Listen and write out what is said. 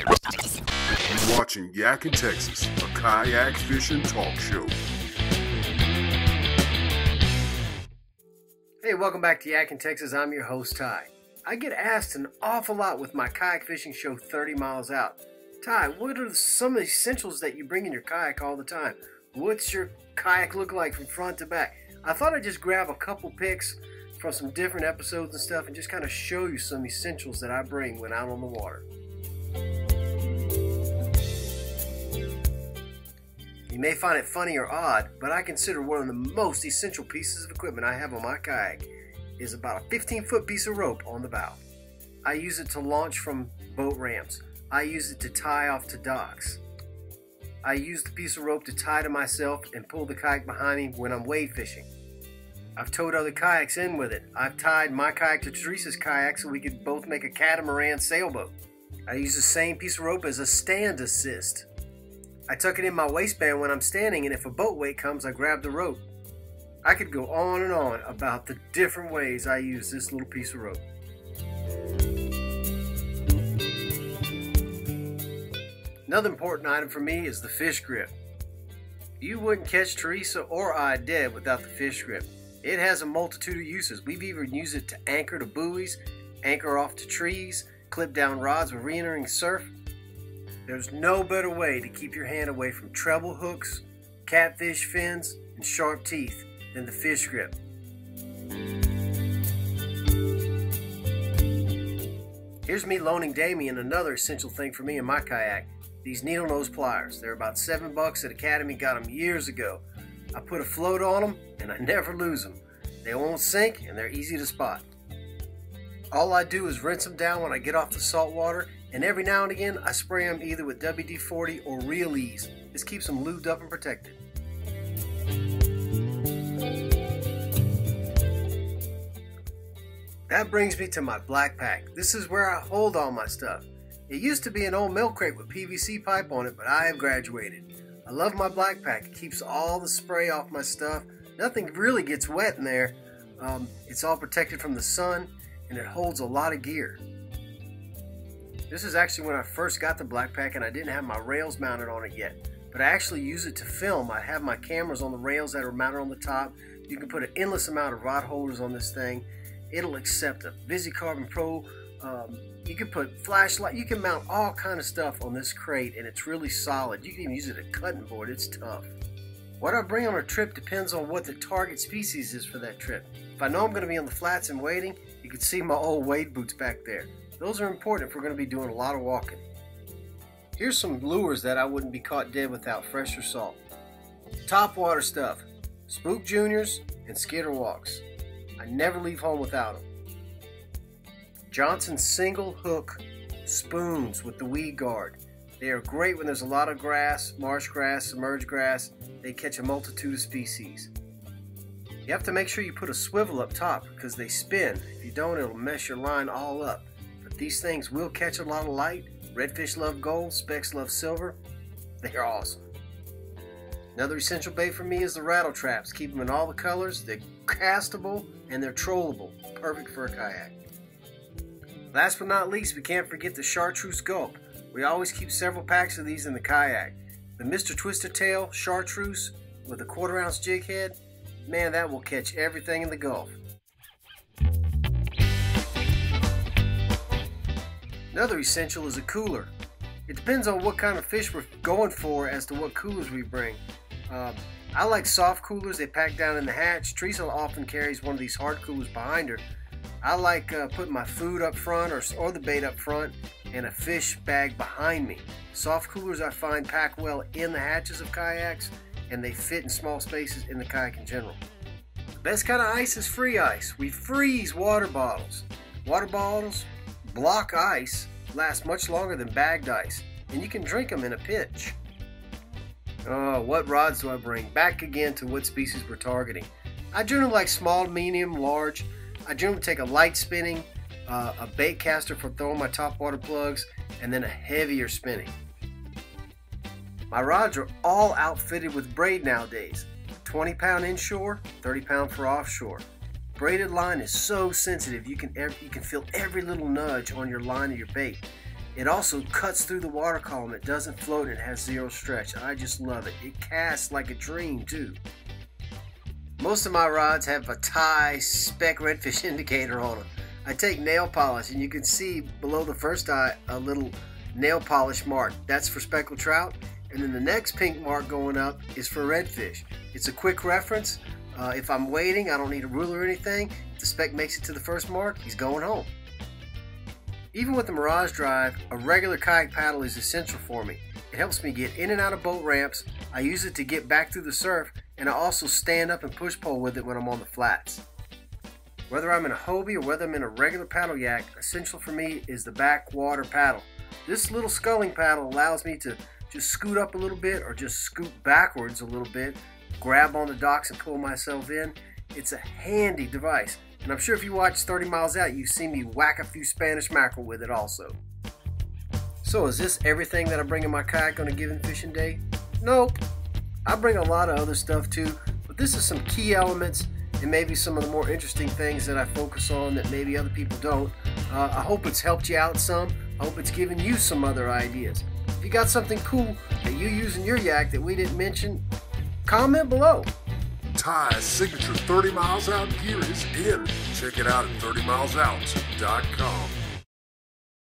You're watching Yak in Texas, a kayak fishing talk show. Hey, welcome back to Yak in Texas. I'm your host, Ty. I get asked an awful lot with my kayak fishing show 30 Miles Out. Ty, what are some of the essentials that you bring in your kayak all the time? What's your kayak look like from front to back? I thought I'd just grab a couple pics from some different episodes and stuff and just kind of show you some essentials that I bring when out on the water. You may find it funny or odd, but I consider one of the most essential pieces of equipment I have on my kayak is about a 15-foot piece of rope on the bow. I use it to launch from boat ramps. I use it to tie off to docks. I use the piece of rope to tie to myself and pull the kayak behind me when I'm wade fishing. I've towed other kayaks in with it. I've tied my kayak to Teresa's kayak so we could both make a catamaran sailboat. I use the same piece of rope as a stand assist. I tuck it in my waistband when I'm standing, and if a boat wake comes, I grab the rope. I could go on and on about the different ways I use this little piece of rope. Another important item for me is the fish grip. You wouldn't catch Teresa or I dead without the fish grip. It has a multitude of uses. We've even used it to anchor to buoys, anchor off to trees, clip down rods with re-entering surf. There's no better way to keep your hand away from treble hooks, catfish fins, and sharp teeth than the fish grip. Here's me loaning Damien another essential thing for me in my kayak. These needle nose pliers. They're about $7 at Academy, got them years ago. I put a float on them and I never lose them. They won't sink and they're easy to spot. All I do is rinse them down when I get off the salt water, and every now and again I spray them either with WD-40 or Real Ease. This keeps them lubed up and protected. That brings me to my black pack. This is where I hold all my stuff. It used to be an old milk crate with PVC pipe on it, but I have graduated. I love my black pack. It keeps all the spray off my stuff. Nothing really gets wet in there. It's all protected from the sun, and it holds a lot of gear. This is actually when I first got the black pack and I didn't have my rails mounted on it yet. But I actually use it to film. I have my cameras on the rails that are mounted on the top. You can put an endless amount of rod holders on this thing. It'll accept a VisiCarbon Pro. You can put flashlight, you can mount all kind of stuff on this crate, and it's really solid. You can even use it as a cutting board. It's tough. What I bring on a trip depends on what the target species is for that trip. If I know I'm going to be on the flats and wading, you can see my old wade boots back there. Those are important if we're going to be doing a lot of walking. Here's some lures that I wouldn't be caught dead without fresh or salt. Top water stuff, Spook Juniors and Skitter Walks. I never leave home without them. Johnson single hook spoons with the weed guard. They are great when there's a lot of grass, marsh grass, submerged grass. They catch a multitude of species. You have to make sure you put a swivel up top because they spin. If you don't, it'll mess your line all up. But these things will catch a lot of light. Redfish love gold, specks love silver. They are awesome. Another essential bait for me is the rattle traps. Keep them in all the colors. They're castable and they're trollable. Perfect for a kayak. Last but not least, we can't forget the chartreuse gulp. We always keep several packs of these in the kayak. The Mr. Twister Tail chartreuse with a 1/4 ounce jig head, man, that will catch everything in the Gulf. Another essential is a cooler. It depends on what kind of fish we're going for as to what coolers we bring. I like soft coolers. They pack down in the hatch. Teresa often carries one of these hard coolers behind her. I like putting my food up front or the bait up front and a fish bag behind me. Soft coolers I find pack well in the hatches of kayaks, and they fit in small spaces in the kayak in general. The best kind of ice is free ice. We freeze water bottles. Water bottles, block ice, last much longer than bagged ice, and you can drink them in a pinch. Oh, what rods do I bring? Back again to what species we're targeting. I generally like small, medium, large. I generally take a light spinning, a bait caster for throwing my top water plugs, and then a heavier spinning. My rods are all outfitted with braid nowadays. 20-pound inshore, 30-pound for offshore. Braided line is so sensitive, you can feel every little nudge on your line of your bait. It also cuts through the water column. It doesn't float. It has zero stretch. I just love it. It casts like a dream too. Most of my rods have a TY'S spec redfish indicator on them. I take nail polish, and you can see below the first eye a little nail polish mark. That's for speckled trout. And then the next pink mark going up is for redfish. It's a quick reference. If I'm waiting, I don't need a ruler or anything. If the speck makes it to the first mark, he's going home. Even with the Mirage Drive, a regular kayak paddle is essential for me. It helps me get in and out of boat ramps. I use it to get back through the surf, and I also stand up and push pole with it when I'm on the flats. Whether I'm in a Hobie or whether I'm in a regular paddle yak, essential for me is the backwater paddle. This little sculling paddle allows me to just scoot up a little bit or just scoot backwards a little bit, grab on the docks and pull myself in. It's a handy device, and I'm sure if you watch 30 Miles Out, you've seen me whack a few Spanish mackerel with it also. So is this everything that I bring in my kayak on a given fishing day? Nope. I bring a lot of other stuff too, but this is some key elements and maybe some of the more interesting things that I focus on that maybe other people don't. I hope it's helped you out some. I hope it's given you some other ideas. If you got something cool that you use in your yak that we didn't mention, comment below. TY'S signature 30 Miles Out gear is in. Check it out at 30milesout.com.